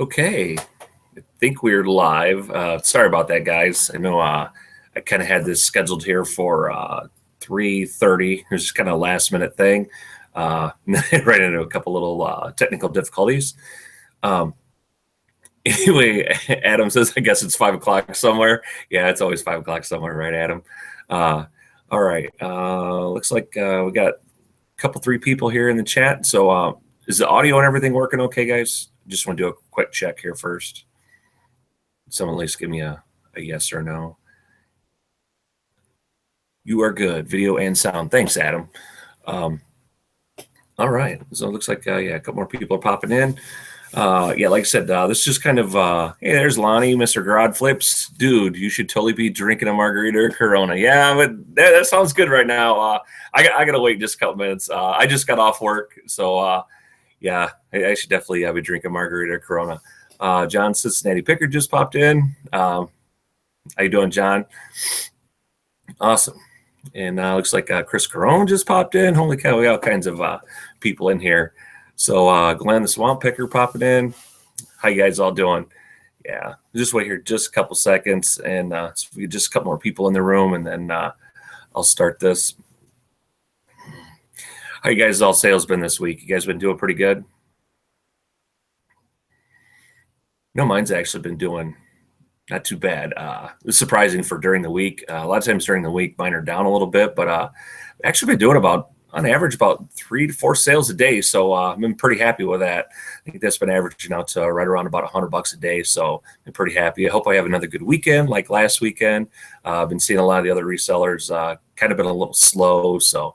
Okay, I think we're live. Sorry about that, guys. I know I kind of had this scheduled here for 3:30. It was just kind of a last minute thing. Right into a couple little technical difficulties. Um, anyway, Adam says, I guess it's 5 o'clock somewhere. Yeah, it's always 5 o'clock somewhere, right, Adam? Uh, all right. Looks like we got a couple, three people here in the chat. So is the audio and everything working okay, guys? Just want to do a quick check here first. Someone at least give me a yes or no. You are good, video and sound. Thanks, Adam. All right, so it looks like yeah, a couple more people are popping in. Yeah, like I said, this is just kind of hey, there's Lonnie, Mr. Garod Flips, dude. You should totally be drinking a margarita or Corona. Yeah, but that sounds good right now. I gotta wait just a couple minutes. I just got off work, so yeah, I should definitely be drinking margarita or Corona. John Cincinnati Pickard just popped in. How you doing, John? Awesome. And looks like Chris Carone just popped in. Holy cow, we got all kinds of people in here. So Glenn the Swamp Picker popping in. How you guys all doing? Yeah, just wait here just a couple seconds, and so we just a couple more people in the room, and then I'll start this. How you guys all sales been this week? You guys been doing pretty good? No, mine's actually been doing not too bad. It's surprising for during the week. A lot of times during the week, mine are down a little bit, but I've actually been doing on average, about 3 to 4 sales a day. So I've been pretty happy with that. I think that's been averaging out to right around about $100 a day. So I'm pretty happy. I hope I have another good weekend like last weekend. I've been seeing a lot of the other resellers kind of been a little slow. So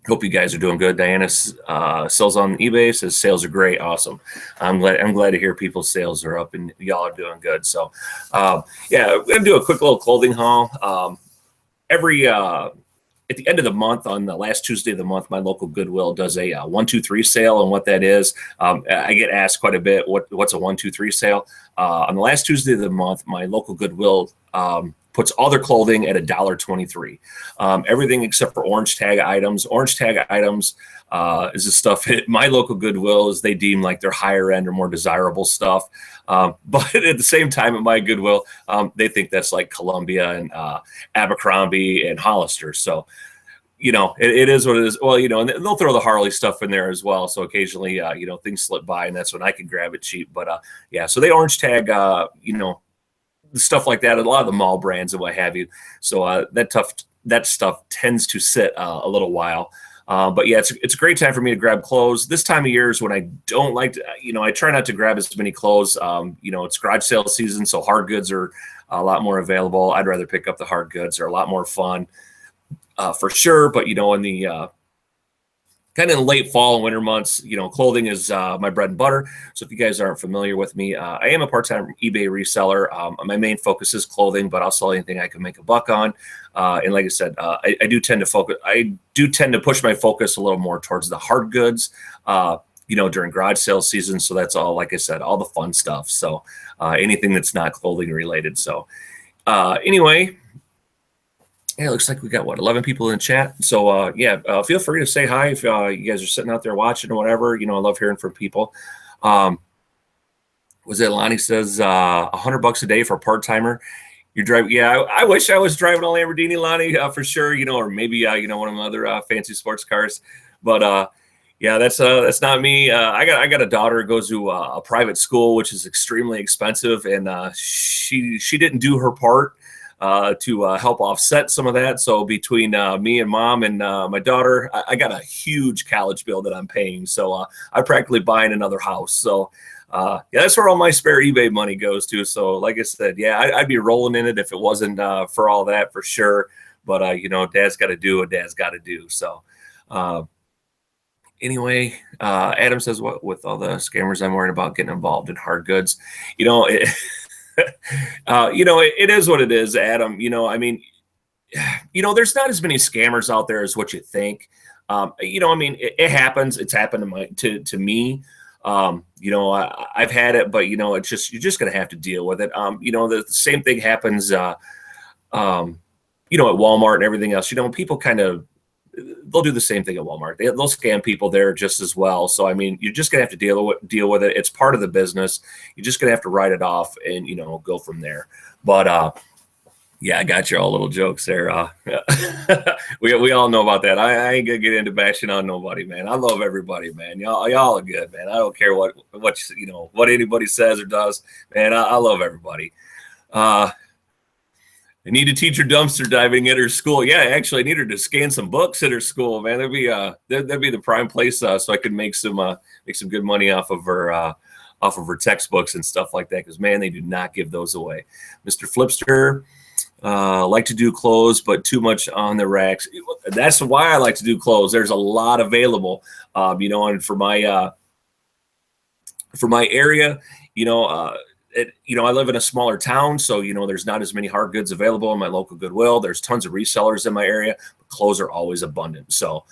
hope you guys are doing good. Diana sells on eBay, says sales are great. Awesome. I'm glad to hear people's sales are up and y'all are doing good. So yeah, I'm gonna do a quick little clothing haul. At the end of the month, on the last Tuesday of the month, my local Goodwill does a 1, 2, 3 sale. And what that is, I get asked quite a bit, what's a 1, 2, 3 sale? On the last Tuesday of the month, my local Goodwill puts all their clothing at $1.23. Everything except for orange tag items. Orange tag items is the stuff at my local Goodwill is they deem like their higher end or more desirable stuff. But at the same time, at my Goodwill, they think that's like Columbia and Abercrombie and Hollister. So, it is what it is. Well, and they'll throw the Harley stuff in there as well. So occasionally, things slip by, and that's when I can grab it cheap. But yeah, so they orange tag, stuff like that, a lot of the mall brands and what have you. So that stuff tends to sit a little while. But yeah, it's a great time for me to grab clothes. This time of year is when I don't like to, I try not to grab as many clothes. It's garage sale season, so hard goods are a lot more available. I'd rather pick up the hard goods. They're a lot more fun for sure. But, in the kind of in late fall and winter months, clothing is my bread and butter. So if you guys aren't familiar with me, I am a part-time eBay reseller. My main focus is clothing, but I'll sell anything I can make a buck on. And like I said, I do tend to push my focus a little more towards the hard goods, during garage sale season. So that's all, like I said, all the fun stuff. So anything that's not clothing related. So anyway, yeah, it looks like we got 11 people in the chat. So feel free to say hi if you guys are sitting out there watching or whatever. I love hearing from people. Was it Lonnie says $100 a day for a part-timer? You're driving. Yeah, I wish I was driving a Lamborghini, Lonnie, for sure. Or maybe one of my other fancy sports cars. But yeah, that's not me. I got a daughter who goes to a private school, which is extremely expensive, and she didn't do her part to help offset some of that. So between me and mom and my daughter, I got a huge college bill that I'm paying. So I'm practically buying another house. So yeah, that's where all my spare eBay money goes to. So like I said, yeah, I'd be rolling in it if it wasn't for all that, for sure. But dad's got to do what dad's got to do. So anyway, Adam says, what with all the scammers, I'm worried about getting involved in hard goods. It is what it is, Adam. There's not as many scammers out there as what you think. It happens. It's happened to me. I've had it, but you're just gonna have to deal with it. The same thing happens. At Walmart and everything else. People kind of they'll do the same thing at Walmart. They'll scam people there just as well. So I mean, you're just gonna have to deal with it. It's part of the business. You're just gonna have to write it off and go from there. But yeah, I got your all little jokes there. We all know about that. I ain't gonna get into bashing on nobody, man. I love everybody, man. Y'all are good, man. I don't care what what anybody says or does, man. I love everybody. I need to teach her dumpster diving at her school. Yeah, actually, I need her to scan some books at her school, man. That'd be the prime place, so I could make some good money off of her textbooks and stuff like that. Because man, they do not give those away. Mr. Flipster, like to do clothes, but too much on the racks. That's why I like to do clothes. There's a lot available, and for my area, I live in a smaller town, so there's not as many hard goods available in my local Goodwill. There's tons of resellers in my area, but clothes are always abundant. So,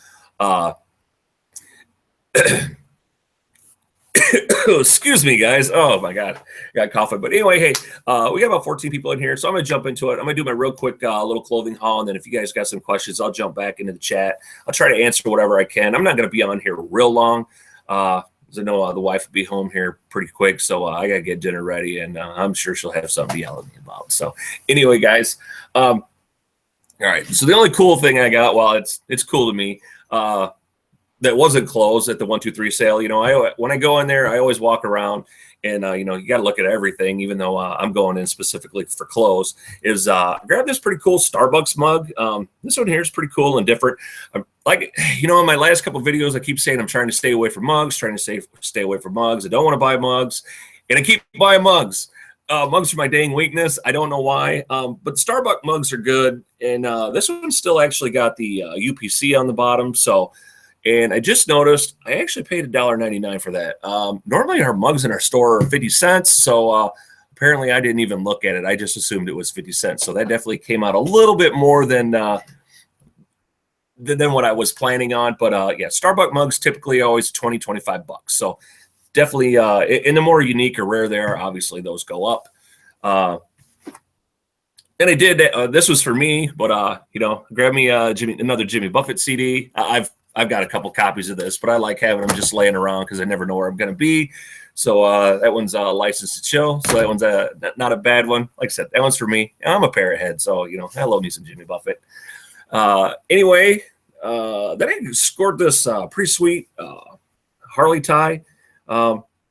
excuse me, guys. Oh my God, I got coughing. But anyway, hey, we got about 14 people in here, so I'm gonna jump into it. I'm gonna do my real quick little clothing haul, and then if you guys got some questions, I'll jump back into the chat. I'll try to answer whatever I can. I'm not gonna be on here real long. I know the wife will be home here pretty quick, so I gotta get dinner ready, and I'm sure she'll have something to yell at me about. So anyway, guys, all right. So the only cool thing I got, well, it's cool to me, that wasn't closed at the 1-2-3 sale. When I go in there, I always walk around, and you got to look at everything, even though I'm going in specifically for clothes. Grab this pretty cool Starbucks mug. This one here is pretty cool and different. In my last couple of videos, I keep saying I'm trying to stay away from mugs, stay away from mugs. I don't want to buy mugs, and I keep buying mugs. Mugs are my dang weakness. I don't know why, but Starbucks mugs are good, and this one still actually got the UPC on the bottom. So, and I just noticed I actually paid $1.99 for that. Normally our mugs in our store are 50 cents, so apparently I didn't even look at it. I just assumed it was 50 cents. So that definitely came out a little bit more than what I was planning on. But yeah, Starbucks mugs typically always 20, 25 bucks. So definitely, in the more unique or rare they are, obviously those go up. And I did, this was for me, but grab me another Jimmy Buffett CD. I've got a couple copies of this, but I like having them just laying around because I never know where I'm going to be. So that one's licensed to chill. So that one's not a bad one. Like I said, that one's for me. I'm a parrot so I love me some Jimmy Buffett. Anyway, then I scored this pretty sweet Harley tie.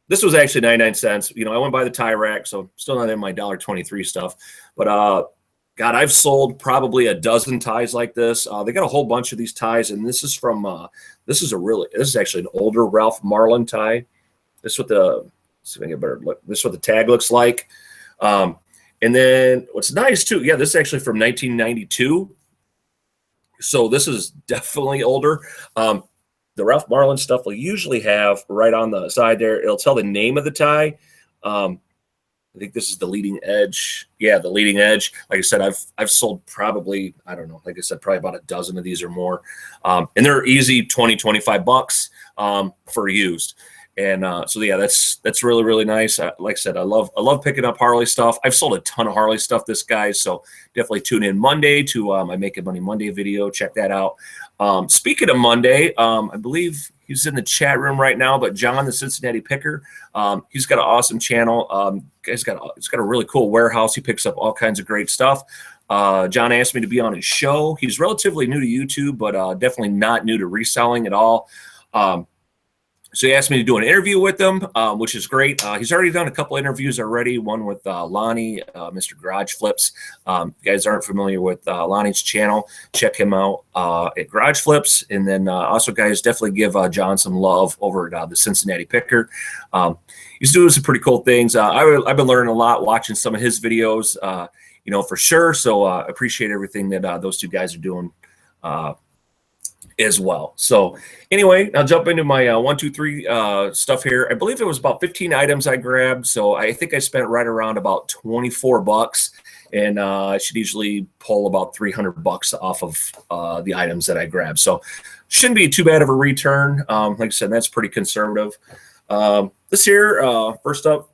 This was actually 99 cents. I went by the tie rack, so I'm still not in my $1.23 stuff. But God, I've sold probably a dozen ties like this. They got a whole bunch of these ties, and this is from this is actually an older Ralph Marlin tie. This is what see if I can get better look. This is what the tag looks like. And then what's nice too, yeah, this is actually from 1992. So this is definitely older. The Ralph Marlin stuff will usually have right on the side there, it'll tell the name of the tie. I think this is the leading edge. Yeah, the leading edge. Like I said, I've sold probably, I don't know, like I said, probably about a dozen of these or more. And they're easy 20, 25 bucks for used. And so yeah, that's really, really nice. Like I said, I love picking up Harley stuff. I've sold a ton of Harley stuff this guy, so definitely tune in Monday to my Making Money Monday video. Check that out. Speaking of Monday, I believe he's in the chat room right now, but John, the Cincinnati Picker, he's got an awesome channel. He's got a really cool warehouse. He picks up all kinds of great stuff. John asked me to be on his show. He's relatively new to YouTube, but definitely not new to reselling at all. So he asked me to do an interview with him, which is great. He's already done a couple interviews already, one with Lonnie, Mr. Garage Flips. If you guys aren't familiar with Lonnie's channel, check him out at Garage Flips. And then also, guys, definitely give John some love over at the Cincinnati Picker. He's doing some pretty cool things. I've been learning a lot watching some of his videos, for sure. So I appreciate everything that those two guys are doing as well. So anyway, I'll jump into my 1-2-3 stuff here. I believe it was about 15 items I grabbed. So I think I spent right around about 24 bucks, and I should usually pull about 300 bucks off of the items that I grabbed. So shouldn't be too bad of a return. Like I said, that's pretty conservative. This here, first up,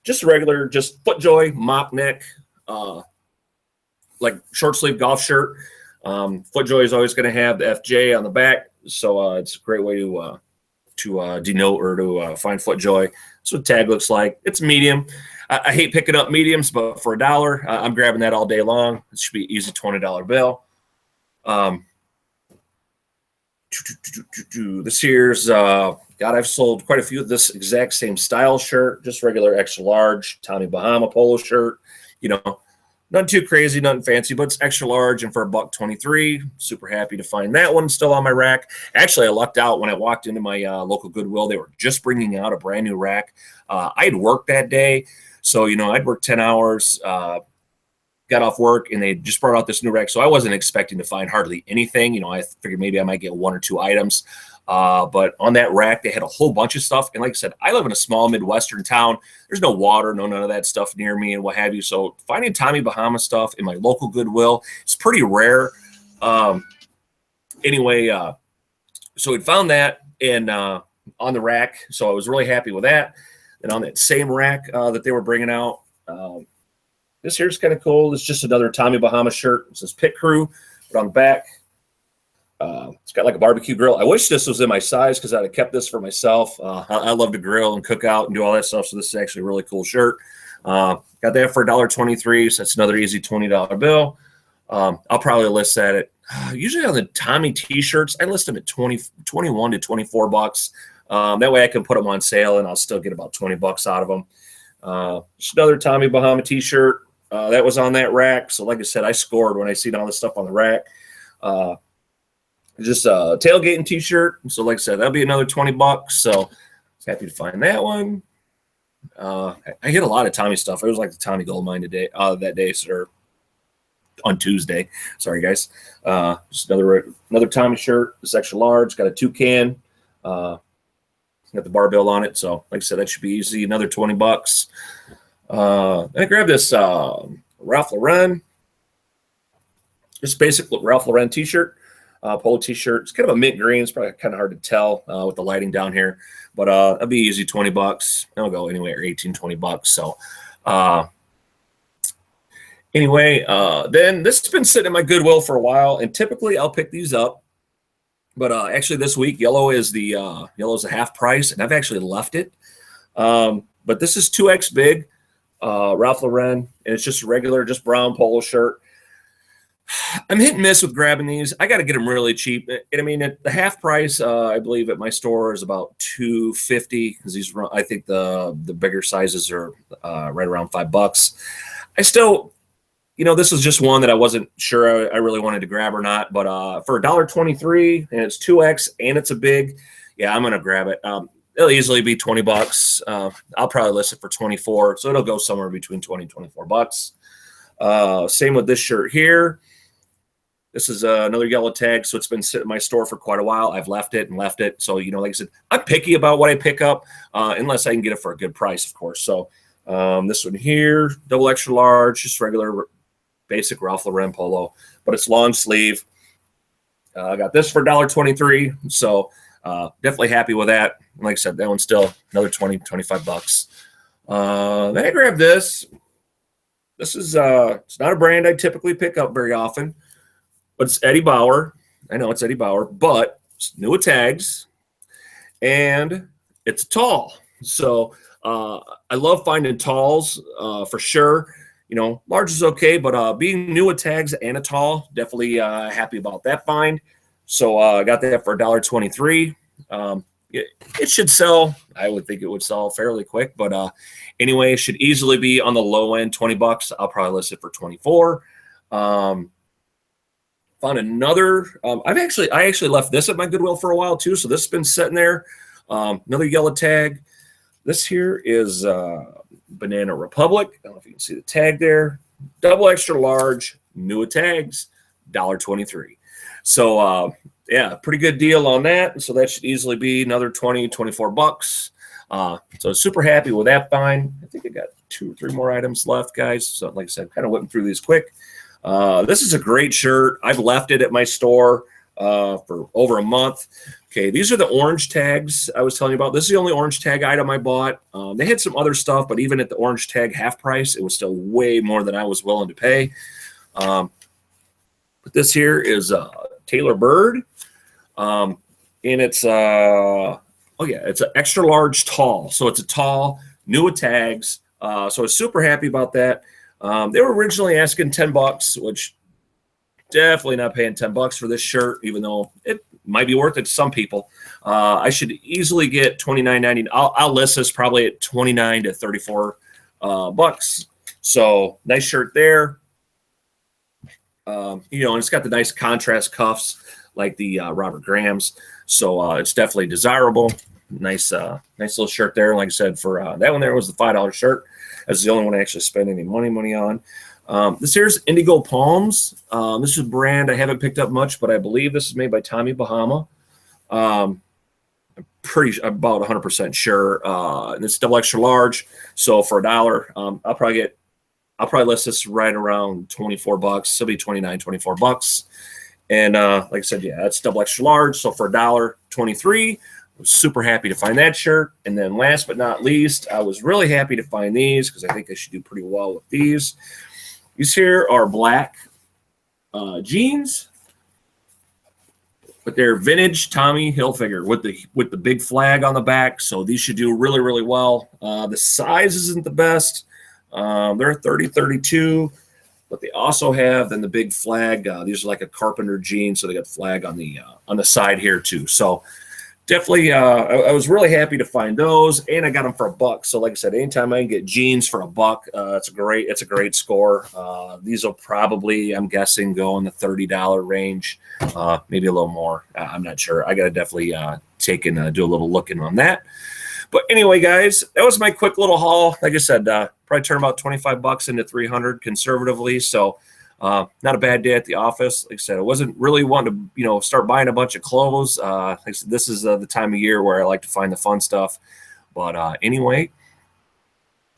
just a regular, just FootJoy mop neck, like short sleeve golf shirt. FootJoy is always going to have the FJ on the back, so it's a great way to denote or to find FootJoy. That's what tag looks like. It's medium. I hate picking up mediums, but for $1, I'm grabbing that all day long. It should be easy $20 bill. This here's God, I've sold quite a few of this exact same style shirt, just regular extra large Tommy Bahama polo shirt. You know, nothing too crazy, nothing fancy, but it's extra large and for $1.23. Super happy to find that one still on my rack. Actually, I lucked out when I walked into my local Goodwill. They were just bringing out a brand new rack. I had worked that day, so you know I'd worked 10 hours. Got off work and they just brought out this new rack. So I wasn't expecting to find hardly anything. You know, I figured maybe I might get 1 or 2 items. But on that rack, they had a whole bunch of stuff. And like I said, I live in a small Midwestern town. There's no water, none of that stuff near me and what have you. So finding Tommy Bahama stuff in my local Goodwill is pretty rare. Anyway, so we found that and on the rack. So I was really happy with that. And on that same rack that they were bringing out, this here's kind of cool. It's just another Tommy Bahama shirt. It says Pit Crew, but on the back, it's got like a barbecue grill. I wish this was in my size because I'd have kept this for myself. I love to grill and cook out and do all that stuff, so this is actually a really cool shirt. Got that for $1.23, so that's another easy $20 bill. I'll probably list that at usually on the Tommy T-shirts, I list them at 21 to 24 bucks. That way I can put them on sale and I'll still get about 20 bucks out of them. Just another Tommy Bahama T-shirt. That was on that rack. So like I said, I scored when I seen all this stuff on the rack. Just a tailgating T-shirt. So like I said, that'll be another 20 bucks. So I was happy to find that one. I hit a lot of Tommy stuff. It was like the Tommy Gold Mine today, that day, or on Tuesday. Sorry, guys. Just another Tommy shirt. It's extra large. Got a toucan. Got the barbell on it. So like I said, that should be easy. Another 20 bucks. I grabbed this Ralph Lauren, just basic Ralph Lauren T-shirt, polo T-shirt. It's kind of a mint green. It's probably kind of hard to tell with the lighting down here, but that'll be easy 20 bucks. That'll go anywhere 18, 20 bucks. So anyway, then this has been sitting in my Goodwill for a while, and typically I'll pick these up. But actually this week, yellow is the half price, and I've actually left it. But this is 2X big. Ralph Lauren, and it's just a regular, just brown polo shirt. I'm hit and miss with grabbing these. I got to get them really cheap. And I mean, at the half price, I believe at my store is about $2.50 because these, I think the bigger sizes are right around $5. I still, you know, this is just one that I wasn't sure I really wanted to grab or not. But for $1.23 and it's 2X and it's a big, yeah, I'm gonna grab it. It'll easily be 20 bucks. I'll probably list it for 24. So it'll go somewhere between 20 and 24 bucks. Same with this shirt here. This is another yellow tag. So it's been sitting in my store for quite a while. I've left it. So, you know, like I said, I'm picky about what I pick up, unless I can get it for a good price, of course. So this one here, double extra large, just regular basic Ralph Lauren polo, but it's long sleeve. I got this for $1.23. So definitely happy with that. And like I said, that one's still another 20, 25 bucks. Then I grabbed this. This is it's not a brand I typically pick up very often, but it's Eddie Bauer. I know it's Eddie Bauer, but it's new with tags, and it's tall. So I love finding talls for sure. You know, large is okay, but being new with tags and a tall, definitely happy about that find. So I got that for $1.23. It should sell. I would think it would sell fairly quick, but anyway, it should easily be on the low end, 20 bucks. I'll probably list it for 24. Found another. I actually left this at my Goodwill for a while too, so this has been sitting there. Another yellow tag. This here is Banana Republic. I don't know if you can see the tag there. Double extra large, new with tags, $1.23. So yeah, pretty good deal on that. So that should easily be another 20, 24 bucks. So super happy with that find. I think I got 2 or 3 more items left, guys. So like I said, kind of whipping through these quick. This is a great shirt. I've left it at my store for over a month. Okay, these are the orange tags I was telling you about. This is the only orange tag item I bought. They had some other stuff, but even at the orange tag half price, it was still way more than I was willing to pay. But this here is Taylor Bird. And it's it's an extra large tall. So it's a tall, new with tags. So I was super happy about that. They were originally asking $10, which definitely not paying $10 for this shirt, even though it might be worth it to some people. I should easily get $29.99. I'll list this probably at $29 to $34 bucks. So nice shirt there. And it's got the nice contrast cuffs like the Robert Graham's. So it's definitely desirable. Nice little shirt there. Like I said, for that one there was the $5 shirt. That's the only one I actually spent any money on. This here's Indigo Palms. This is a brand I haven't picked up much, but I believe this is made by Tommy Bahama. I'm about 100% sure. And it's double extra large. So for $1, I'll probably list this right around $24. It'll be $29, $24. And like I said, yeah, that's double extra large. So for $1, $23. I was super happy to find that shirt. And then last but not least, I was really happy to find these because I think I should do pretty well with these. These here are black jeans, but they're vintage Tommy Hilfiger with the big flag on the back. So these should do really, really well. The size isn't the best. They're 30, 32, but they also have then the big flag. These are like a carpenter jean, so they got flag on the side here too. So definitely, I was really happy to find those, and I got them for $1. So like I said, anytime I can get jeans for $1, it's a great score. These will probably, I'm guessing, go in the $30 range, maybe a little more. I'm not sure. I got to definitely take and do a little looking on that. But anyway, guys, that was my quick little haul. Like I said, probably turn about $25 into $300 conservatively. So not a bad day at the office. Like I said, I wasn't really wanting to, start buying a bunch of clothes. Like I said, this is the time of year where I like to find the fun stuff. But anyway,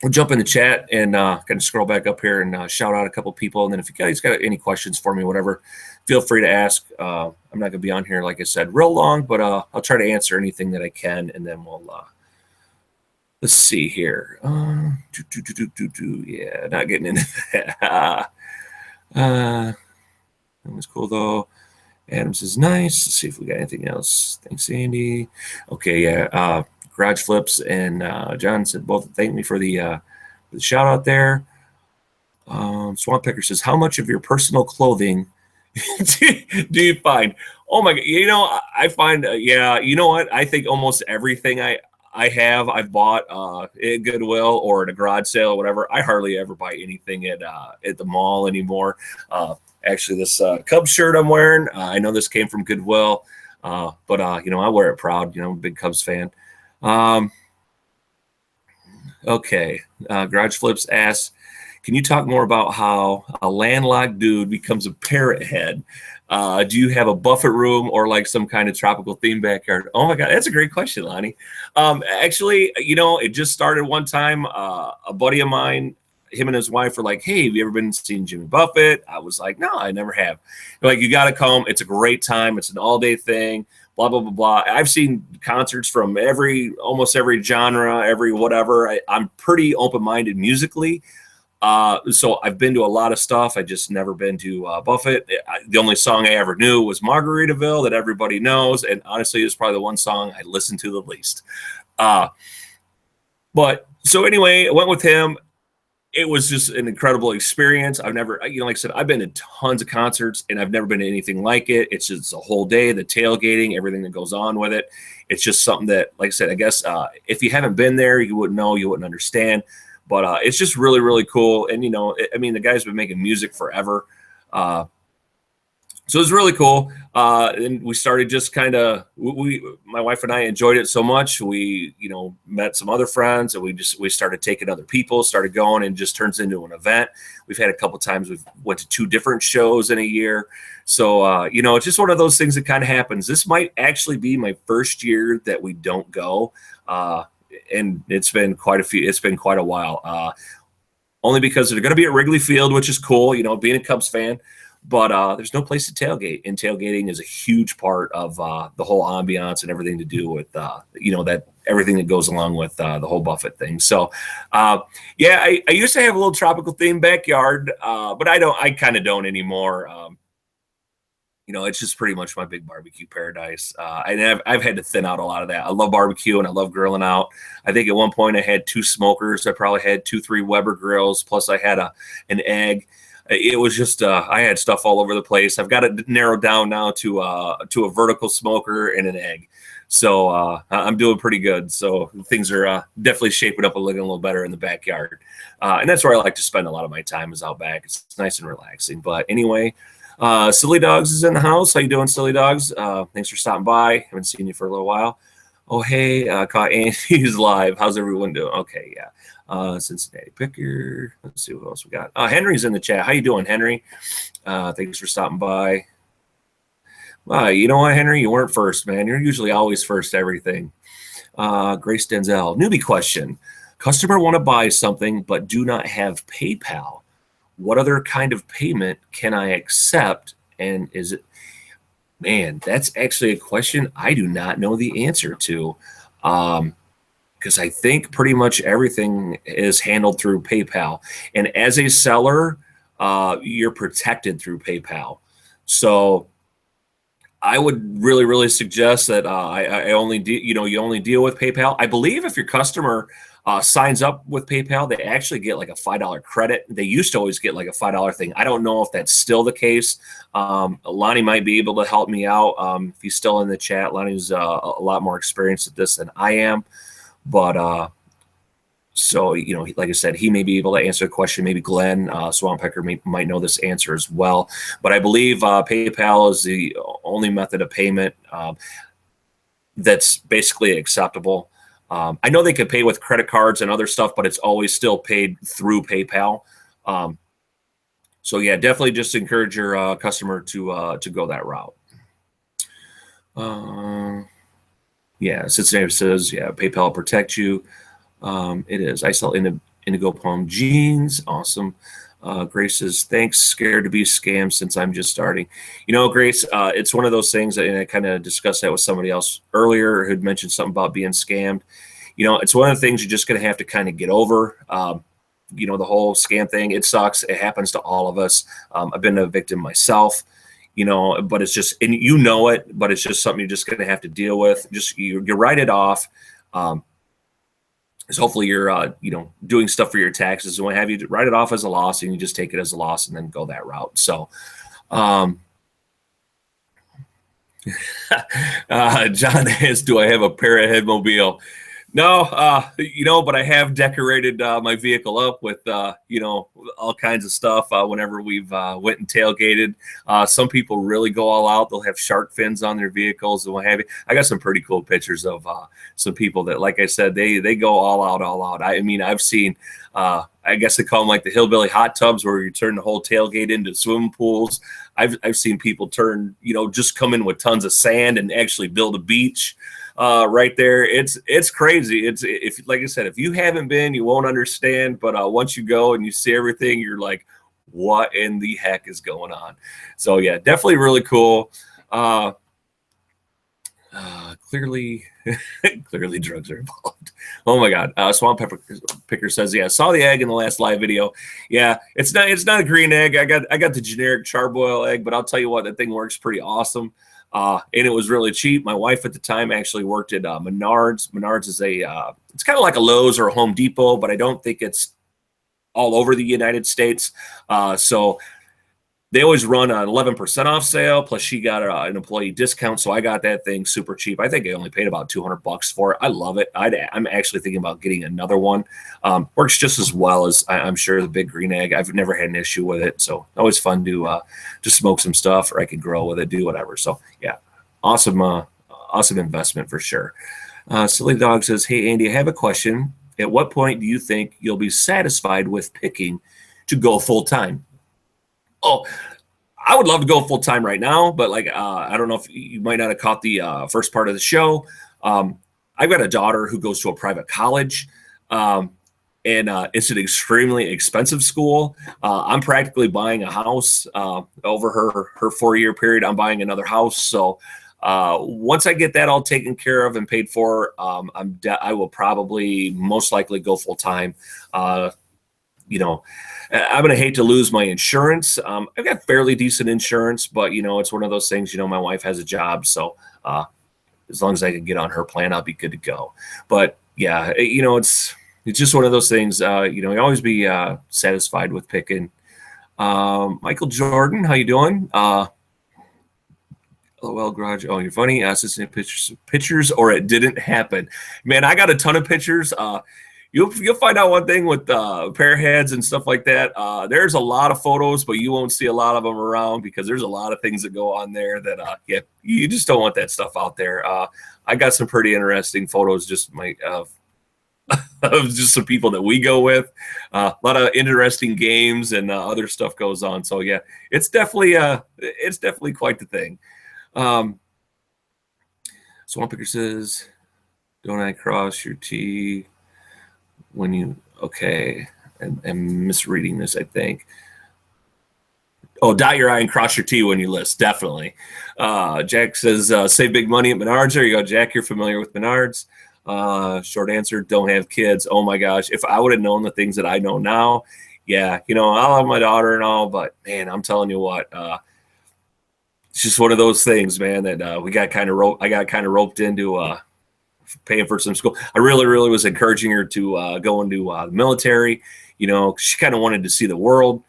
we'll jump in the chat and kind of scroll back up here and shout out a couple people. And then if you guys got any questions for me, whatever, feel free to ask. I'm not going to be on here, like I said, real long, but I'll try to answer anything that I can. And then we'll let's see here. Yeah, not getting into that. That was cool though. Adam says nice. Let's see if we got anything else. Thanks, Andy. Okay, yeah. Garage Flips and John said both thank me for the shout out there. Swamp Picker says, how much of your personal clothing do you find? Oh my God, I find you know what? I think almost everything I've bought at Goodwill or at a garage sale or whatever. I hardly ever buy anything at the mall anymore. Actually, this Cubs shirt I'm wearing, I know this came from Goodwill, but I wear it proud. I'm a big Cubs fan. Okay, Garage Flips asks, can you talk more about how a landlocked dude becomes a parrot head? Do you have a buffet room or like some kind of tropical theme backyard? Oh my God, that's a great question, Lonnie. Actually, it just started one time. A buddy of mine, him and his wife were like, hey, have you ever been seeing Jimmy Buffett? I was like, no, I never have. They're like, you got to come. It's a great time. It's an all-day thing, blah, blah, blah, blah. I've seen concerts from almost every genre, every whatever. I'm pretty open-minded musically. So I've been to a lot of stuff. I just never been to Buffett. The only song I ever knew was Margaritaville that everybody knows. And honestly, it's probably the one song I listened to the least. But so anyway, I went with him. It was just an incredible experience. I've never, like I said, I've been to tons of concerts and I've never been to anything like it. It's just a whole day, the tailgating, everything that goes on with it. It's just something that, like I said, I guess if you haven't been there, you wouldn't know, you wouldn't understand. But it's just really, really cool. And, the guy's been making music forever. So it was really cool. And we started just kind of, my wife and I enjoyed it so much. We, met some other friends and we started taking other people, started going, and just turns into an event. We've had a couple times we've went to 2 different shows in a year. So, it's just one of those things that kind of happens. This might actually be my first year that we don't go. And it's been quite a while. Only because they're going to be at Wrigley Field, which is cool, being a Cubs fan. But there's no place to tailgate, and tailgating is a huge part of the whole ambiance and everything to do with that everything that goes along with the whole Buffett thing. So I used to have a little tropical themed backyard, but I kind of don't anymore. it's just pretty much my big barbecue paradise. And I've had to thin out a lot of that. I love barbecue and I love grilling out. I think at one point I had 2 smokers. I probably had 2-3 Weber grills. Plus I had an egg. It was just I had stuff all over the place. I've got it narrowed down now to a vertical smoker and an egg. So I'm doing pretty good. So things are definitely shaping up and looking a little better in the backyard. And that's where I like to spend a lot of my time is out back. It's nice and relaxing. But anyway, Silly Dogs is in the house. How you doing, Silly Dogs? Thanks for stopping by. Haven't seen you for a little while. Oh, hey, caught Andy's live. How's everyone doing? Okay, yeah. Cincinnati Picker. Let's see what else we got. Henry's in the chat. How you doing, Henry? Thanks for stopping by. You know what, Henry? You weren't first, man. You're usually always first to everything. Grace Denzel. Newbie question. Customer want to buy something but do not have PayPal. What other kind of payment can I accept? And is it, man, that's actually a question I do not know the answer to. Because I think pretty much everything is handled through PayPal. And as a seller, you're protected through PayPal. So I would really, really suggest that I only you only deal with PayPal. I believe if your customer signs up with PayPal, they actually get like a $5 credit. They used to always get like a $5 thing. I don't know if that's still the case. Lonnie might be able to help me out if he's still in the chat. Lonnie's a lot more experienced at this than I am. But so, like I said, he may be able to answer the question. Maybe Glenn Swanpecker might know this answer as well. But I believe PayPal is the only method of payment that's basically acceptable. I know they could pay with credit cards and other stuff, but it's always still paid through PayPal. So yeah, definitely just encourage your customer to go that route. Yeah, Cincinnati says, yeah, PayPal will protect you. It is. I sell Indigo Palm jeans. Awesome. Grace says, thanks. Scared to be scammed since I'm just starting. Grace, it's one of those things, and I kind of discussed that with somebody else earlier who'd mentioned something about being scammed. It's one of the things you're just going to have to kind of get over. The whole scam thing, it sucks. It happens to all of us. I've been a victim myself, but it's just, and it, but it's just something you're just going to have to deal with. Just, you write it off. Is hopefully you're doing stuff for your taxes and what have you. Write it off as a loss, and you just take it as a loss and then go that route. So John asks, do I have a Paraheadmobile? No, but I have decorated my vehicle up with, all kinds of stuff whenever we've went and tailgated. Some people really go all out. They'll have shark fins on their vehicles and what have you. I got some pretty cool pictures of some people that, like I said, they go all out. I mean, I've seen, I guess they call them like the hillbilly hot tubs where you turn the whole tailgate into swimming pools. I've seen people turn, just come in with tons of sand and actually build a beach. Right there, it's crazy. If like I said, if you haven't been, you won't understand. But once you go and you see everything, you're like, what in the heck is going on? So yeah, definitely really cool. Clearly drugs are involved. Oh my God. Swamp Picker says, yeah, I saw the egg in the last live video. Yeah, it's not a green egg. I got the generic charboil egg, but I'll tell you what, that thing works pretty awesome. And it was really cheap. My wife at the time actually worked at Menards. Menards is it's kind of like a Lowe's or a Home Depot, but I don't think it's all over the United States. So they always run an 11% off sale. Plus she got an employee discount. So I got that thing super cheap. I think I only paid about $200 for it. I love it. I'm actually thinking about getting another one. Works just as well as I'm sure the big green egg. I've never had an issue with it. So always fun to smoke some stuff, or I can grill with it, do whatever. So yeah, awesome investment for sure. Silly Dog says, hey, Andy, I have a question. At what point do you think you'll be satisfied with picking to go full time? Oh, I would love to go full time right now, but I don't know if you might not have caught the first part of the show. I've got a daughter who goes to a private college, and it's an extremely expensive school. I'm practically buying a house over her 4-year period. I'm buying another house. So once I get that all taken care of and paid for, I will probably most likely go full time. I'm going to hate to lose my insurance. I've got fairly decent insurance, but, it's one of those things, my wife has a job. So as long as I can get on her plan, I'll be good to go. But yeah, it's just one of those things, you always be satisfied with picking. Michael Jordan, how you doing? LOL garage. Oh, you're funny. Assistant pictures, or it didn't happen. Man, I got a ton of pictures. You'll find out one thing with pair heads and stuff like that. There's a lot of photos, but you won't see a lot of them around because there's a lot of things that go on there that you just don't want that stuff out there. I got some pretty interesting photos, just of just some people that we go with. A lot of interesting games and other stuff goes on. So yeah, it's definitely quite the thing. Swamp Picker says, "Don't I cross your T when you?" Okay, I'm misreading this, I think. Oh, dot your I and cross your T when you list. Definitely. Jack says, "Save big money at Menards." There you go, Jack. You're familiar with Menards. Short answer: don't have kids. Oh my gosh, if I would have known the things that I know now, yeah, I love my daughter and all, but man, I'm telling you what. It's just one of those things, man, that I got kind of roped into paying for some school. I really, really was encouraging her to go into the military. She kind of wanted to see the world.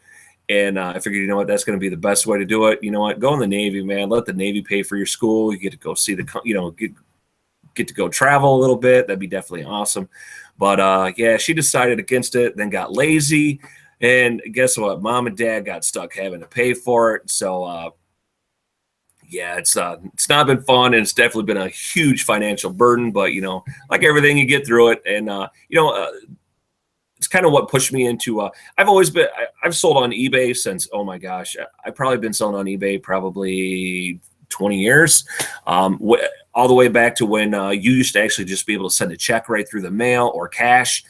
And I figured, that's going to be the best way to do it. You know what? Go in the Navy, man. Let the Navy pay for your school. You get to go see get to go travel a little bit. That'd be definitely awesome. But yeah, she decided against it, then got lazy. And guess what? Mom and Dad got stuck having to pay for it. So, yeah, it's not been fun, and it's definitely been a huge financial burden. But like everything, you get through it, and it's kind of what pushed me into. I've sold on eBay since, oh my gosh, I've probably been selling on eBay probably 20 years, all the way back to when you used to actually just be able to send a check right through the mail or cash.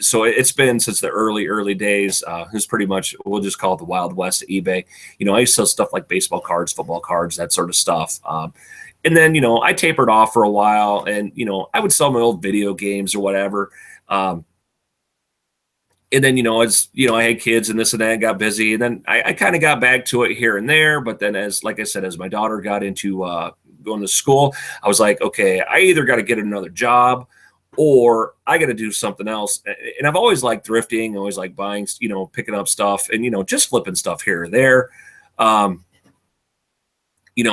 So it's been since the early days. It's pretty much, we'll just call it the Wild West of eBay. I used to sell stuff like baseball cards, football cards, that sort of stuff. And then, I tapered off for a while, and, I would sell my old video games or whatever. And then, I had kids and this and that, got busy. And then I kind of got back to it here and there. But then like I said, as my daughter got into going to school, I was like, okay, I either got to get another job or I got to do something else. And I've always liked thrifting, always like buying, picking up stuff and, just flipping stuff here or there.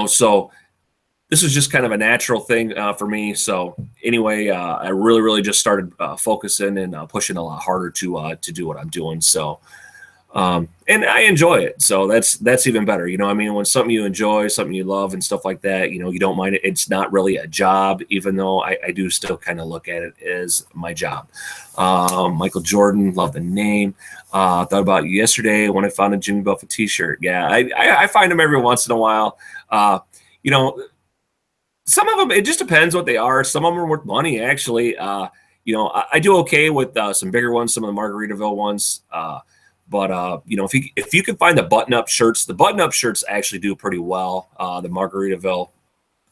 So this was just kind of a natural thing for me. So anyway, I really, really just started focusing and pushing a lot harder to do what I'm doing. So, and I enjoy it. So that's even better. When something you enjoy, something you love and stuff like that, you don't mind it. It's not really a job, even though I do still kind of look at it as my job. Michael Jordan, love the name. Thought about you yesterday when I found a Jimmy Buffett t-shirt. Yeah, I find them every once in a while. Some of them, it just depends what they are. Some of them are worth money, actually. I do okay with some bigger ones, some of the Margaritaville ones. But if you can find the button-up shirts actually do pretty well. The Margaritaville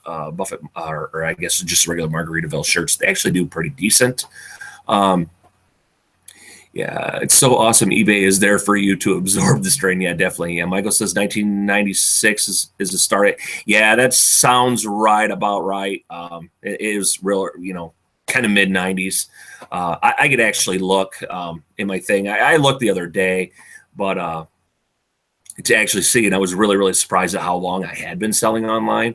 Buffett, or I guess just regular Margaritaville shirts, they actually do pretty decent. Yeah, it's so awesome. eBay is there for you to absorb the strain. Yeah, definitely. Yeah, Michael says 1996 is the start. Yeah, that sounds about right. It is real, kind of mid 90s. I could actually look in my thing. I looked the other day, but to actually see, and I was really, really surprised at how long I had been selling online.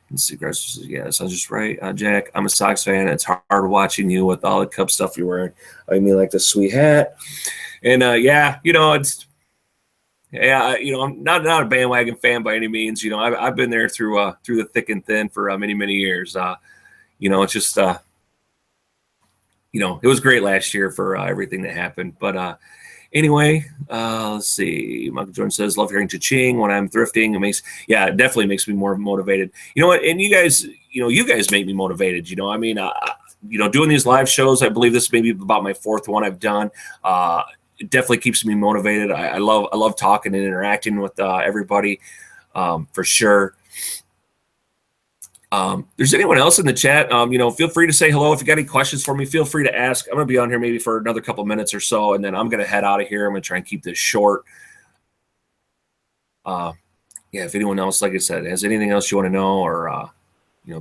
Let's see, Grace says, yeah, sounds just right. Jack, I'm a Sox fan. It's hard watching you with all the Cub stuff you're wearing. I mean, like the sweet hat. And yeah, I'm not a bandwagon fan by any means. I've been there through the thick and thin for many, many years. It's just, it was great last year for everything that happened. But anyway, let's see. Michael Jordan says, love hearing cha-ching when I'm thrifting. It definitely makes me more motivated. You know what? And you guys make me motivated. Doing these live shows, I believe this may be about my fourth one I've done. It definitely keeps me motivated. I love talking and interacting with everybody, for sure. There's anyone else in the chat, feel free to say hello. If you got any questions for me, feel free to ask. I'm going to be on here maybe for another couple minutes or so, and then I'm going to head out of here. I'm going to try and keep this short. Yeah, if anyone else, like I said, has anything else you want to know or,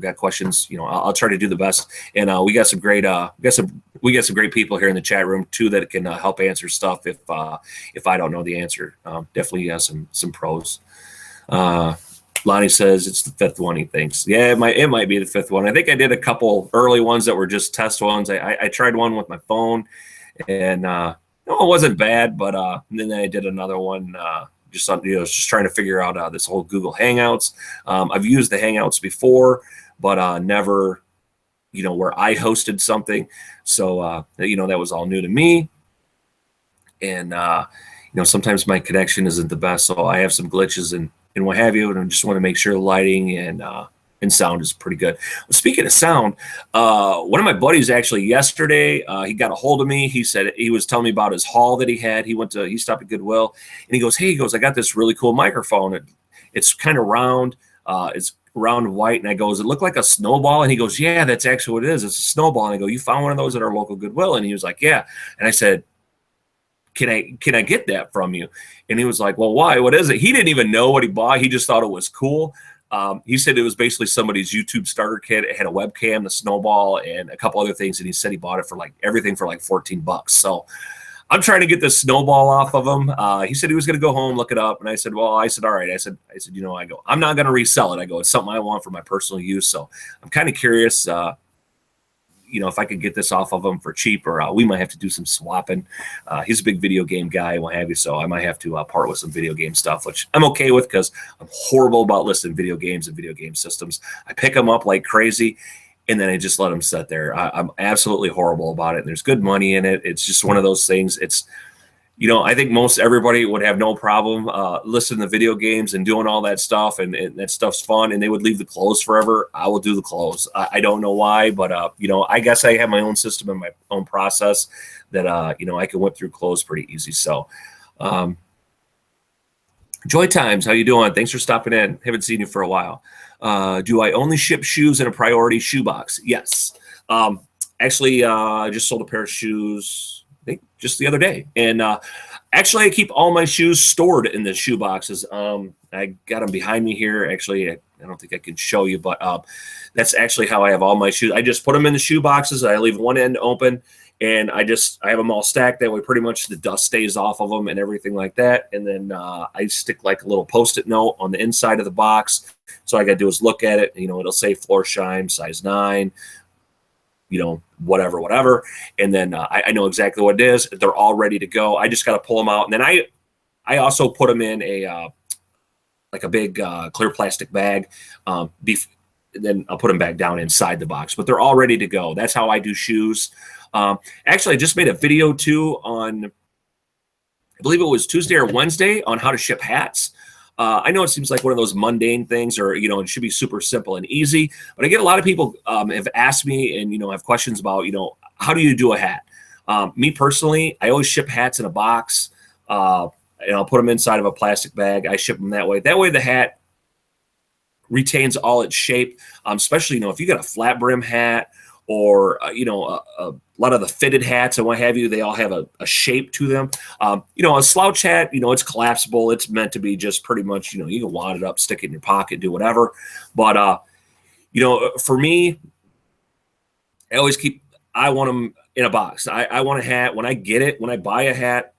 got questions, I'll try to do the best. And we got some great, we got some great people here in the chat room too that can help answer stuff if I don't know the answer. Definitely some pros. Lonnie says it's the fifth one, he thinks. Yeah, it might be the fifth one. I think I did a couple early ones that were just test ones. I tried one with my phone, and no, it wasn't bad, but then I did another one just on, just trying to figure out this whole Google Hangouts. I've used the Hangouts before, but never, where I hosted something. So that was all new to me, and sometimes my connection isn't the best, so I have some glitches and what have you, and I just want to make sure the lighting and sound is pretty good. Well, speaking of sound, one of my buddies actually yesterday, he got a hold of me. He said he was telling me about his haul that he had. He stopped at Goodwill, and he goes, I got this really cool microphone. It's kind of round. It's round and white, and I goes, it looked like a snowball, and he goes, yeah, that's actually what it is. It's a snowball. And I go, you found one of those at our local Goodwill? And he was like, yeah. And I said, can I get that from you? And he was like, well, why? What is it? He didn't even know what he bought. He just thought it was cool. He said it was basically somebody's YouTube starter kit. It had a webcam, the snowball, and a couple other things. And he said he bought it for everything for $14. So I'm trying to get this snowball off of him. He said he was going to go home, look it up. And I said, all right. I said, I'm not going to resell it. I go, it's something I want for my personal use. So I'm kind of curious, if I could get this off of him for cheap, or we might have to do some swapping. He's a big video game guy and what have you, so I might have to part with some video game stuff, which I'm okay with because I'm horrible about listing video games and video game systems. I pick them up like crazy, and then I just let them sit there. I'm absolutely horrible about it. And there's good money in it. It's just one of those things. It's I think most everybody would have no problem listening to video games and doing all that stuff, and that stuff's fun, and they would leave the clothes forever. I will do the clothes. I don't know why, but I guess I have my own system and my own process that I can whip through clothes pretty easy. So, Joy Times, how you doing? Thanks for stopping in. Haven't seen you for a while. Do I only ship shoes in a priority shoebox? Yes. Actually, I just sold a pair of shoes, I think just the other day. And actually, I keep all my shoes stored in the shoe boxes. I got them behind me here. Actually, I don't think I can show you, but that's actually how I have all my shoes. I just put them in the shoe boxes. I leave one end open, and I have them all stacked. That way, pretty much the dust stays off of them and everything like that. And then I stick a little Post-it note on the inside of the box. So all I got to do is look at it. It'll say Florsheim, size 9. Whatever. And then I know exactly what it is. They're all ready to go. I just got to pull them out. And then I also put them in a big clear plastic bag. Then I'll put them back down inside the box, but they're all ready to go. That's how I do shoes. Actually, I just made a video too on, I believe it was Tuesday or Wednesday, on how to ship hats. I know it seems like one of those mundane things, or, it should be super simple and easy, but I get a lot of people have asked me and, have questions about, how do you do a hat? Me personally, I always ship hats in a box, and I'll put them inside of a plastic bag. I ship them that way. That way the hat retains all its shape, especially, if you got a flat brim hat, or, a lot of the fitted hats and what have you, they all have a shape to them. A slouch hat, it's collapsible. It's meant to be just pretty much, you can wad it up, stick it in your pocket, do whatever. But, for me, I want them in a box. I want a hat. When I get it, when I buy a hat,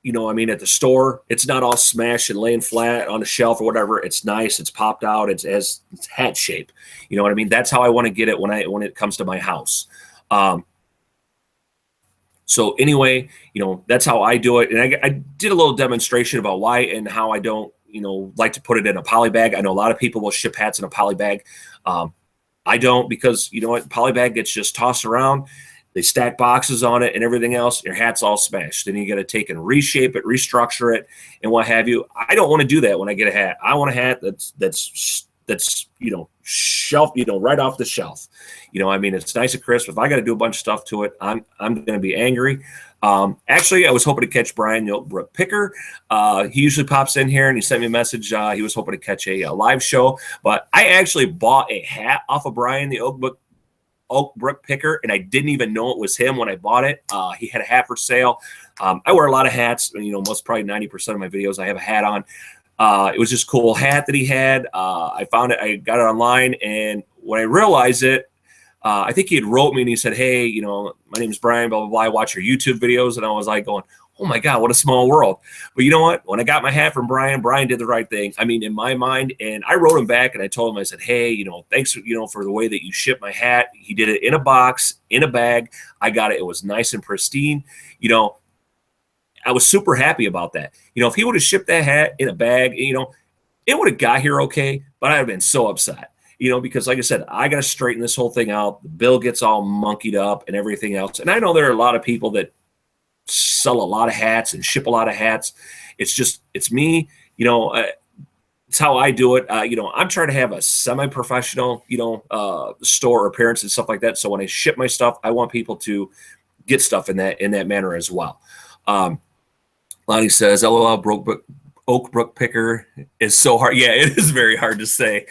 at the store, it's not all smashed and laying flat on the shelf or whatever. It's nice. It's popped out. It's hat shape. You know what I mean? That's how I want to get it when it comes to my house. So anyway, that's how I do it. And I did a little demonstration about why and how I don't, like to put it in a poly bag. I know a lot of people will ship hats in a poly bag. I don't, because poly bag gets just tossed around. They stack boxes on it and everything else. Your hat's all smashed. Then you got to take and reshape it, restructure it, and what have you. I don't want to do that when I get a hat. I want a hat that's that's, shelf, right off the shelf. I mean, it's nice and crisp. If I got to do a bunch of stuff to it, I'm going to be angry. Actually, I was hoping to catch Brian, the Oak Brook Picker. He usually pops in here and he sent me a message. He was hoping to catch a live show, but I actually bought a hat off of Brian, the Oak Brook Picker, and I didn't even know it was him when I bought it. He had a hat for sale. I wear a lot of hats. Most probably 90% of my videos I have a hat on. It was just a cool hat that he had. I found it. I got it online, and when I realized it, I think he had wrote me and he said, "Hey, my name's Brian, blah, blah, blah. I watch your YouTube videos." And I was like going, "Oh my God, what a small world." But you know what? When I got my hat from Brian did the right thing. I mean, in my mind, and I wrote him back and I told him, I said, "Hey, thanks, for the way that you shipped my hat." He did it in a box, in a bag. I got it. It was nice and pristine. I was super happy about that. If he would have shipped that hat in a bag, it would have got here okay, but I'd have been so upset. Because like I said, I got to straighten this whole thing out. The bill gets all monkeyed up and everything else. And I know there are a lot of people that sell a lot of hats and ship a lot of hats. It's me, it's how I do it. I'm trying to have a semi-professional, store appearance and stuff like that. So when I ship my stuff, I want people to get stuff in that manner as well. Lonnie says, "LOL, Oak Brook Picker is so hard." Yeah, it is very hard to say.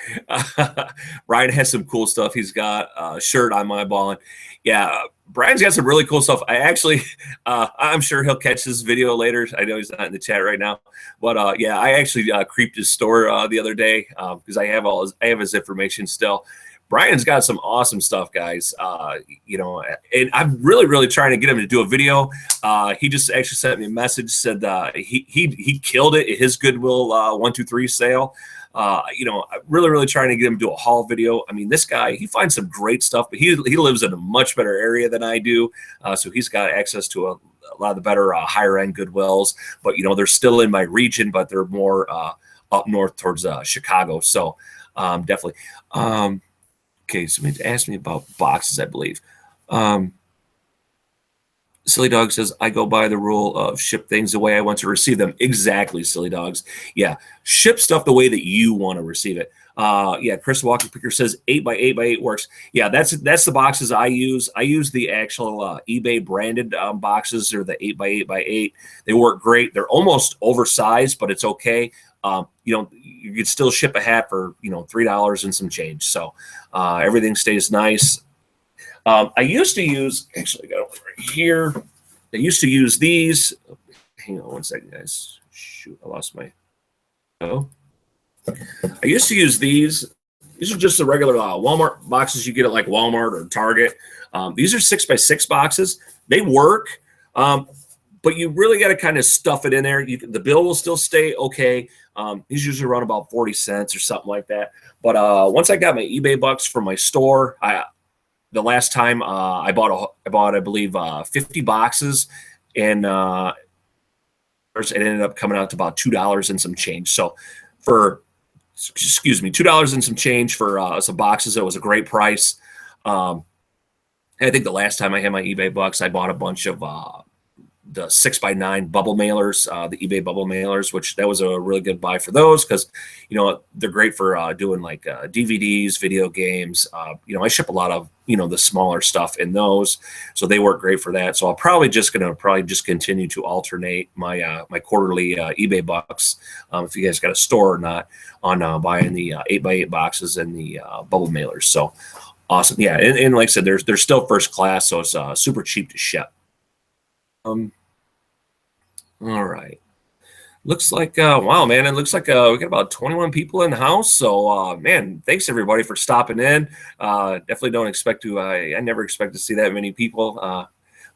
Brian has some cool stuff. He's got a shirt I'm eyeballing. Yeah, Brian's got some really cool stuff. I actually, I'm sure he'll catch this video later. I know he's not in the chat right now, but yeah, I actually creeped his store the other day because I have his information still. Brian's got some awesome stuff, guys. And I'm really, really trying to get him to do a video. He just actually sent me a message, said he killed it at his Goodwill 123 sale. I'm really, really trying to get him to do a haul video. I mean, this guy, he finds some great stuff, but he lives in a much better area than I do. So he's got access to a lot of the better higher end Goodwills, but they're still in my region, but they're more up north towards Chicago. So definitely. Okay, somebody asked me about boxes, I believe. Silly Dog says, "I go by the rule of ship things the way I want to receive them." Exactly, Silly Dogs. Yeah, ship stuff the way that you want to receive it. Yeah, Chris Walker Picker says 8x8x8 works. Yeah, that's the boxes I use. I use the actual eBay branded boxes, or the 8x8x8. They work great. They're almost oversized, but it's okay. You could still ship a hat for $3 and some change. So everything stays nice. I used to use, actually, I got it right here. I used to use these. Hang on one second, guys. Shoot, I lost my. Oh, I used to use these. These are just the regular Walmart boxes you get at like Walmart or Target. These are 6x6 boxes. They work, but you really got to kind of stuff it in there. The bill will still stay okay. These usually run about 40 cents or something like that. But once I got my eBay bucks from my store, the last time I bought, I believe, 50 boxes, and it ended up coming out to about $2 and some change. So $2 and some change for some boxes. It was a great price. I think the last time I had my eBay bucks, I bought a bunch of the 6x9 bubble mailers, the eBay bubble mailers, which that was a really good buy for those because, they're great for doing like DVDs, video games. I ship a lot of, the smaller stuff in those, so they work great for that. So I'll probably just continue to alternate my my quarterly eBay bucks, if you guys got a store or not, on buying the 8x8 boxes and the bubble mailers. So awesome. Yeah. And like I said, they're still first class, so it's super cheap to ship. All right. Looks like, wow, man, it looks like we got about 21 people in the house. So, man, thanks everybody for stopping in. Definitely don't expect to, I never expect to see that many people.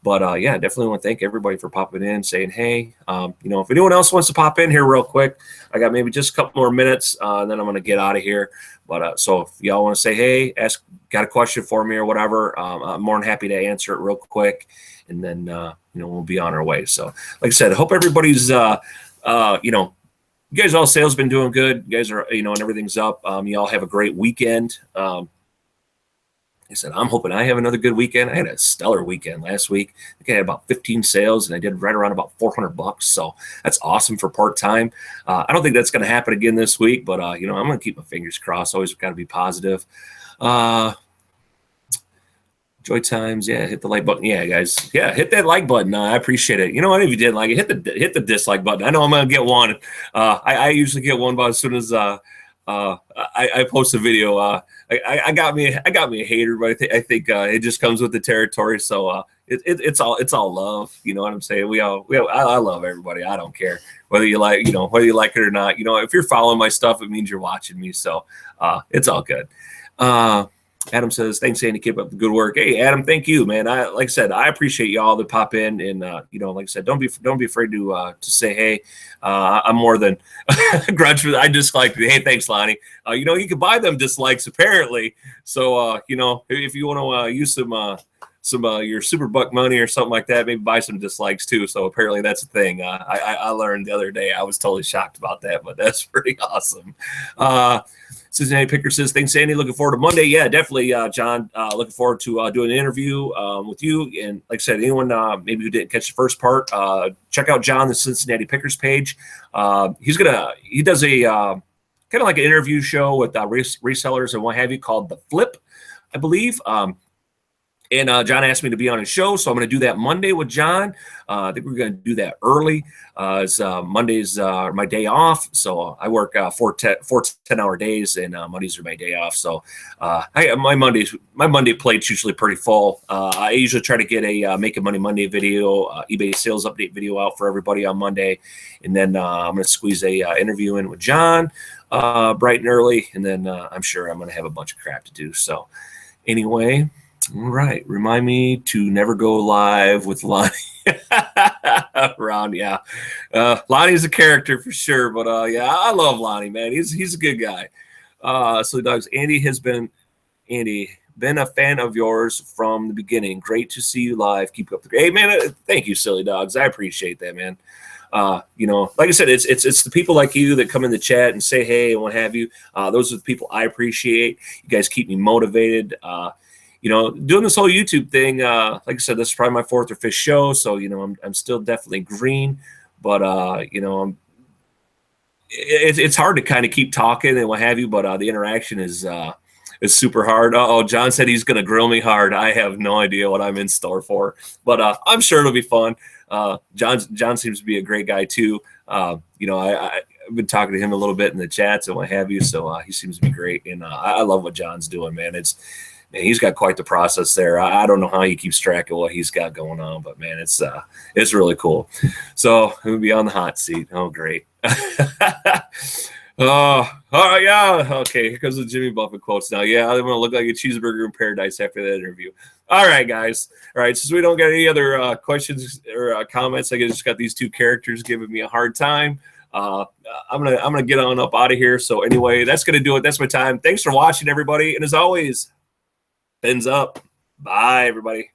But yeah, definitely want to thank everybody for popping in, saying, hey, if anyone else wants to pop in here real quick, I got maybe just a couple more minutes, and then I'm going to get out of here. But so if y'all want to say, hey, got a question for me or whatever, I'm more than happy to answer it real quick. And then, we'll be on our way. So like I said, I hope everybody's, you guys all sales been doing good. You guys are, and everything's up. You all have a great weekend. I said, I'm hoping I have another good weekend. I had a stellar weekend last week. I think I had about 15 sales and I did right around about $400. So that's awesome for part-time. I don't think that's going to happen again this week, but I'm going to keep my fingers crossed. Always got to be positive. Joy times, yeah, hit the like button. Yeah, guys, yeah, hit that like button. I appreciate it. You know what? If you didn't like it, hit the dislike button. I know I'm gonna get one. I usually get one, but as soon as I post a video, I got me a hater, but I think it just comes with the territory. So it's all love. You know what I'm saying? I love everybody. I don't care whether you like it or not. If you're following my stuff, it means you're watching me. So it's all good. Adam says, thanks, Andy. Keep up the good work. Hey, Adam, thank you, man. Like I said, I appreciate y'all that pop in, and like I said, don't be afraid to say hey. I'm more than grudge. I dislike. Hey, thanks, Lonnie. You can buy them dislikes apparently. So if you want to use some your super buck money or something like that, maybe buy some dislikes too. So apparently that's a thing. I learned the other day. I was totally shocked about that, but that's pretty awesome. Cincinnati Picker says, thanks, Andy. Looking forward to Monday. Yeah, definitely, John. Looking forward to doing an interview with you. And like I said, anyone maybe who didn't catch the first part, check out John, the Cincinnati Pickers page. He does a kind of like an interview show with resellers and what have you called The Flip, I believe. And John asked me to be on his show, so I'm going to do that Monday with John. I think we're going to do that early. Mondays are my day off, so I work 4 10-hour days, and Mondays are my day off. So my Monday plate's usually pretty full. I usually try to get a Make a Money Monday video, eBay sales update video out for everybody on Monday, and then I'm going to squeeze a interview in with John bright and early, and then I'm sure I'm going to have a bunch of crap to do. So anyway. All right. Remind me to never go live with Lonnie. Ron, yeah. Lonnie's a character for sure, but yeah, I love Lonnie, man. He's a good guy. So dogs, Andy, been a fan of yours from the beginning. Great to see you live. Keep up the great. Hey man, thank you, silly dogs. I appreciate that, man. Like I said, it's the people like you that come in the chat and say hey and what have you. Those are the people I appreciate. You guys keep me motivated. Doing this whole YouTube thing, like I said, this is probably my 4th or 5th show, so I'm still definitely green, but it's hard to kind of keep talking and what have you, but the interaction is super hard. John said he's gonna grill me hard. I have no idea what I'm in store for, but I'm sure it'll be fun. John seems to be a great guy too. I've been talking to him a little bit in the chats and what have you, so he seems to be great, and I love what John's doing, man. Man, he's got quite the process there. I don't know how he keeps track of what he's got going on, but man, it's really cool. So he'll be on the hot seat. Oh, great. Oh, yeah. Okay, here comes the Jimmy Buffett quotes now. Yeah, I'm going to look like a cheeseburger in paradise after that interview. All right, guys. All right, since we don't get any other questions or comments, I just got these two characters giving me a hard time. I'm gonna get on up out of here. So anyway, that's gonna do it. That's my time. Thanks for watching, everybody, and as always, thumbs up. Bye, everybody.